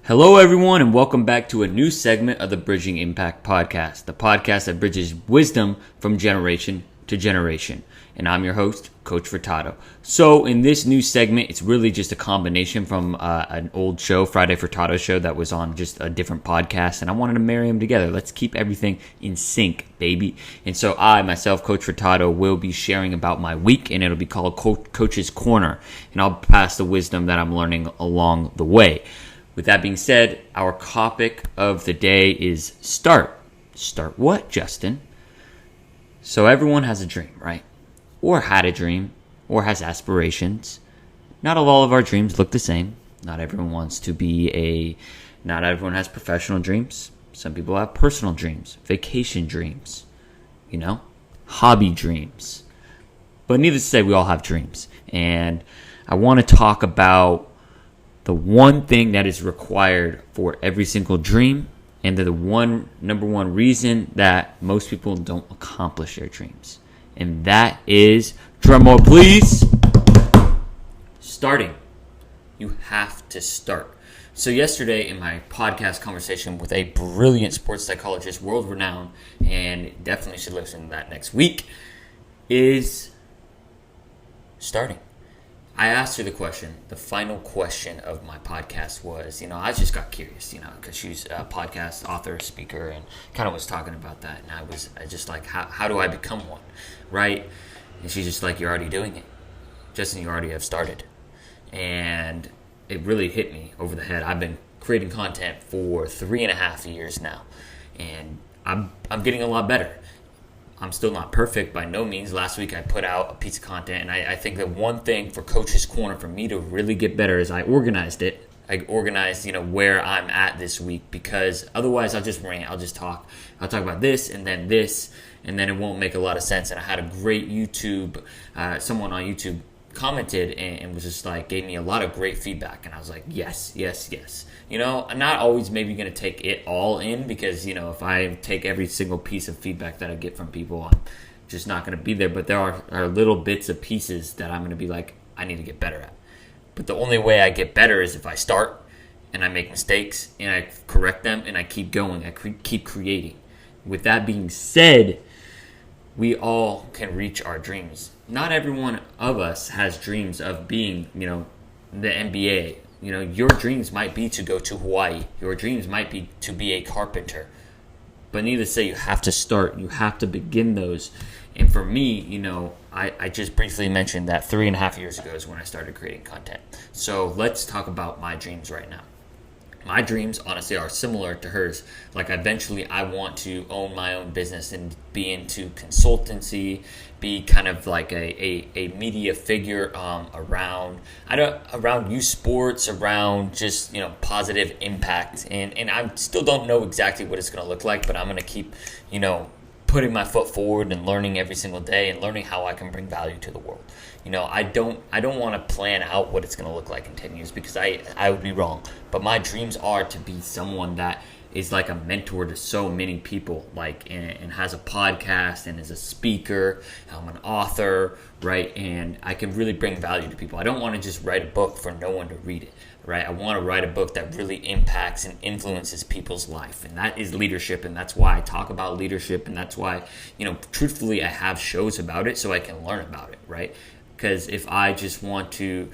Hello, everyone, and welcome back to a new segment of the Bridging Impact Podcast, the podcast that bridges wisdom from generation to generation. And I'm your host, Coach Furtado. So in this new segment, it's really just a combination from an old show, Friday Furtado show, that was on just a different podcast, and I wanted to marry them together. Let's keep everything in sync, baby. And so I, myself, Coach Furtado, will be sharing about my week, and it'll be called Coach's Corner, and I'll pass the wisdom that I'm learning along the way. With that being said, our topic of the day is start. Start what, Justin? So everyone has a dream, right? Or had a dream, or has aspirations. Not all of our dreams look the same. Not everyone has professional dreams. Some people have personal dreams, vacation dreams, hobby dreams. But needless to say, we all have dreams. And I want to talk about the one thing that is required for every single dream, and the number one reason that most people don't accomplish their dreams. And that is, drumroll please, starting. You have to start. So yesterday in my podcast conversation with a brilliant sports psychologist, world-renowned, and definitely should listen to that next week, is starting. I asked her the question, the final question of my podcast was, I just got curious, because she's a podcast author, speaker, and kind of was talking about that. And I just like, how do I become one, right? And she's just like, you're already doing it. Justin, you already have started. And it really hit me over the head. I've been creating content for 3.5 years now, and I'm getting a lot better. I'm still not perfect by no means. Last week I put out a piece of content, and I think that one thing for Coach's Corner for me to really get better is I organized it. I organized, where I'm at this week, because otherwise I'll just rant. I'll just talk. I'll talk about this, and then it won't make a lot of sense. And I had a great someone on YouTube commented and was just like, gave me a lot of great feedback, and I was like, yes. I'm not always maybe going to take it all in, because if I take every single piece of feedback that I get from people, I'm just not going to be there. But there are little bits of pieces that I'm going to be like, I need to get better at. But the only way I get better is if I start and I make mistakes and I correct them and I keep going, I keep creating. With that being said, we all can reach our dreams. Not every one of us has dreams of being, the NBA. Your dreams might be to go to Hawaii. Your dreams might be to be a carpenter. But needless to say, you have to start. You have to begin those. And for me, I just briefly mentioned that 3.5 years ago is when I started creating content. So let's talk about my dreams right now. My dreams, honestly, are similar to hers. Like, eventually, I want to own my own business and be into consultancy, be kind of like a media figure around youth sports, around just, positive impact. And I still don't know exactly what it's going to look like, but I'm going to keep, putting my foot forward and learning every single day and learning how I can bring value to the world. I don't want to plan out what it's going to look like in 10 years, because I would be wrong. But my dreams are to be someone that is like a mentor to so many people, and has a podcast and is a speaker. I'm an author, right? And I can really bring value to people. I don't want to just write a book for no one to read it, right? I want to write a book that really impacts and influences people's life. And that is leadership. And that's why I talk about leadership. And that's why, truthfully, I have shows about it so I can learn about it, right? Because if I just want to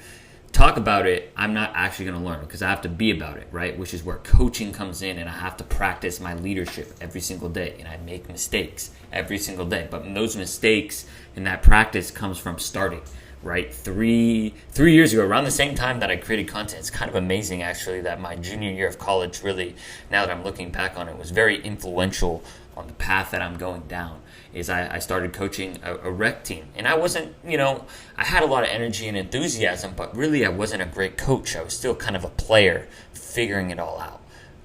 talk about it, I'm not actually going to learn, because I have to be about it, right? Which is where coaching comes in, and I have to practice my leadership every single day, and I make mistakes every single day. But those mistakes and that practice comes from starting, right? Three years ago, around the same time that I created content. It's kind of amazing, actually, that my junior year of college really, now that I'm looking back on it, was very influential on the path that I'm going down. Is I started coaching a rec team. And I wasn't, I had a lot of energy and enthusiasm, but really I wasn't a great coach. I was still kind of a player figuring it all out.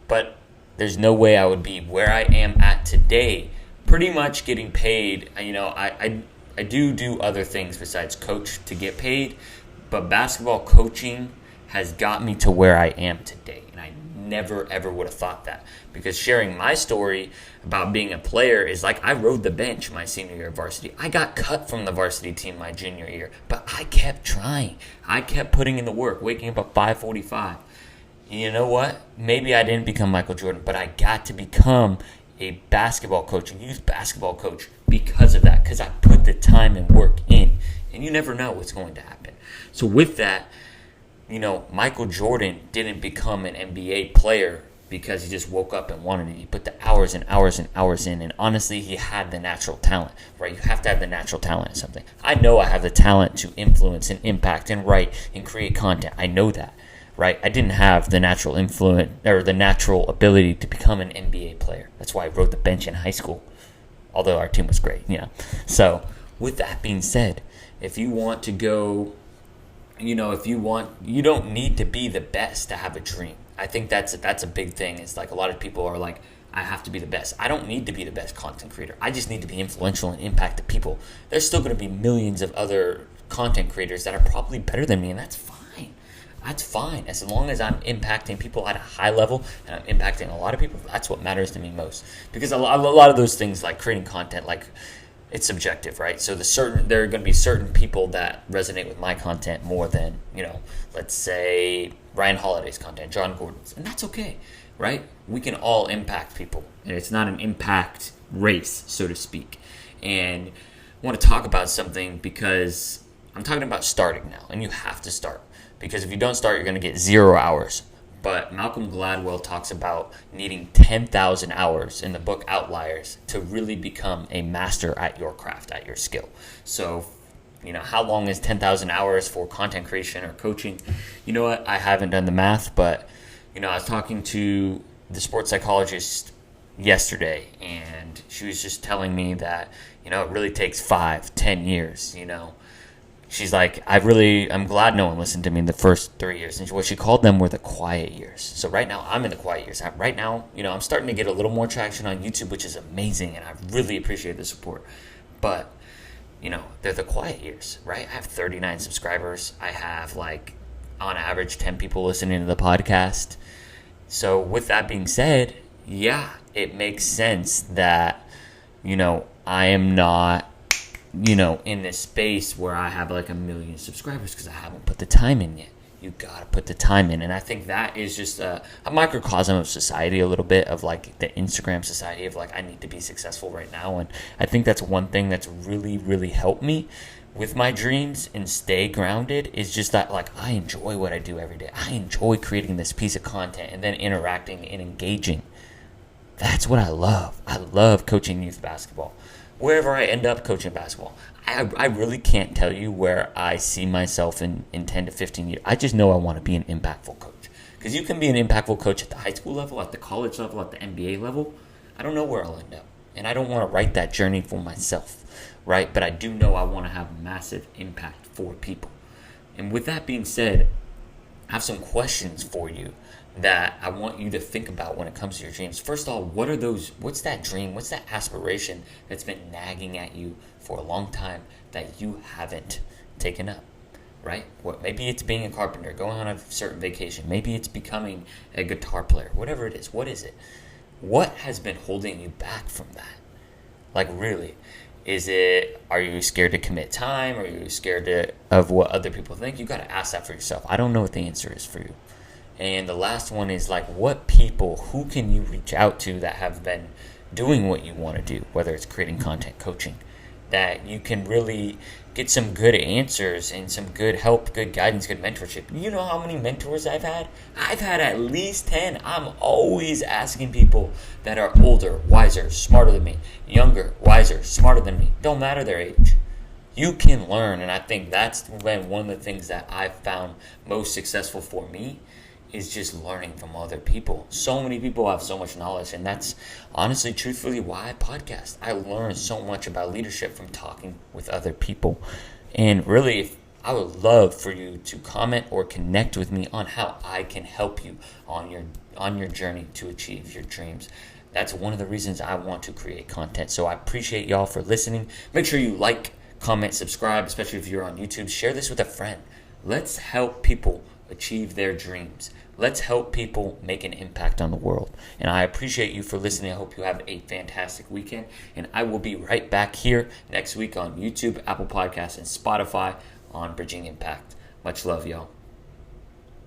But there's no way I would be where I am at today, pretty much getting paid. I do other things besides coach to get paid, but basketball coaching has got me to where I am today. And I never, ever would have thought that. Because sharing my story about being a player is like, I rode the bench my senior year of varsity. I got cut from the varsity team my junior year, but I kept trying. I kept putting in the work, waking up at 5:45. You know what? Maybe I didn't become Michael Jordan, but I got to become a basketball coach, a youth basketball coach, because of that, because I put the time and work in. And you never know what's going to happen. So with that, Michael Jordan didn't become an NBA player because he just woke up and wanted it. He put the hours and hours and hours in, and honestly, he had the natural talent, right? You have to have the natural talent in something. I know I have the talent to influence and impact and write and create content. I know that, right? I didn't have the natural influence or the natural ability to become an NBA player. That's why I rode the bench in high school, although our team was great, So with that being said, if you want to go, you don't need to be the best to have a dream. I think that's a big thing. It's like a lot of people are like, I have to be the best. I don't need to be the best content creator. I just need to be influential and impact the people. There's still going to be millions of other content creators that are probably better than me, and that's fine. That's fine. As long as I'm impacting people at a high level and I'm impacting a lot of people, that's what matters to me most. Because a lot of those things, like creating content, like, it's subjective, right? So there are going to be certain people that resonate with my content more than, let's say Ryan Holiday's content, John Gordon's, and that's okay, right? We can all impact people, and it's not an impact race, so to speak. And I want to talk about something because I'm talking about starting now, and you have to start, because if you don't start, you're going to get 0 hours. But Malcolm Gladwell talks about needing 10,000 hours in the book Outliers to really become a master at your craft, at your skill. So, how long is 10,000 hours for content creation or coaching? You know what? I haven't done the math, but, I was talking to the sports psychologist yesterday, and she was just telling me that, it really takes 5-10 years, She's like, I'm glad no one listened to me in the first 3 years. And what she called them were the quiet years. So right now, I'm in the quiet years. Right now, I'm starting to get a little more traction on YouTube, which is amazing, and I really appreciate the support. But, they're the quiet years, right? I have 39 subscribers. I have, on average, 10 people listening to the podcast. So with that being said, yeah, it makes sense that, I am not in this space where I have 1 million subscribers because I haven't put the time in yet. You got to put the time in. And I think that is just a microcosm of society a little bit, of the Instagram society of I need to be successful right now. And I think that's one thing that's really, really helped me with my dreams and stay grounded, is just that I enjoy what I do every day. I enjoy creating this piece of content and then interacting and engaging. That's what I love. I love coaching youth basketball. Wherever I end up coaching basketball, I really can't tell you where I see myself in 10 to 15 years. I just know I want to be an impactful coach. Because you can be an impactful coach at the high school level, at the college level, at the NBA level. I don't know where I'll end up. And I don't want to write that journey for myself, right? But I do know I want to have massive impact for people. And with that being said, I have some questions for you that I want you to think about when it comes to your dreams. First of all, what's that dream? What's that aspiration that's been nagging at you for a long time that you haven't taken up, right? Maybe it's being a carpenter, going on a certain vacation. Maybe it's becoming a guitar player, whatever it is. What is it? What has been holding you back from that? Really, are you scared to commit time? Are you scared of what other people think? You got to ask that for yourself. I don't know what the answer is for you. And the last one is who can you reach out to that have been doing what you want to do, whether it's creating content, coaching, that you can really get some good answers and some good help, good guidance, good mentorship. You know how many mentors I've had? I've had at least 10. I'm always asking people that are older, wiser, smarter than me, younger, wiser, smarter than me. Don't matter their age. You can learn, and I think that's been one of the things that I've found most successful for me, is just learning from other people. So many people have so much knowledge, and that's honestly, truthfully, why I podcast. I learn so much about leadership from talking with other people. And really, I would love for you to comment or connect with me on how I can help you on your journey to achieve your dreams. That's one of the reasons I want to create content. So I appreciate y'all for listening. Make sure you like, comment, subscribe, especially if you're on YouTube. Share this with a friend. Let's help people achieve their dreams. Let's help people make an impact on the world. And I appreciate you for listening. I hope you have a fantastic weekend. And I will be right back here next week on YouTube, Apple Podcasts, and Spotify on Bridging Impact. Much love, y'all.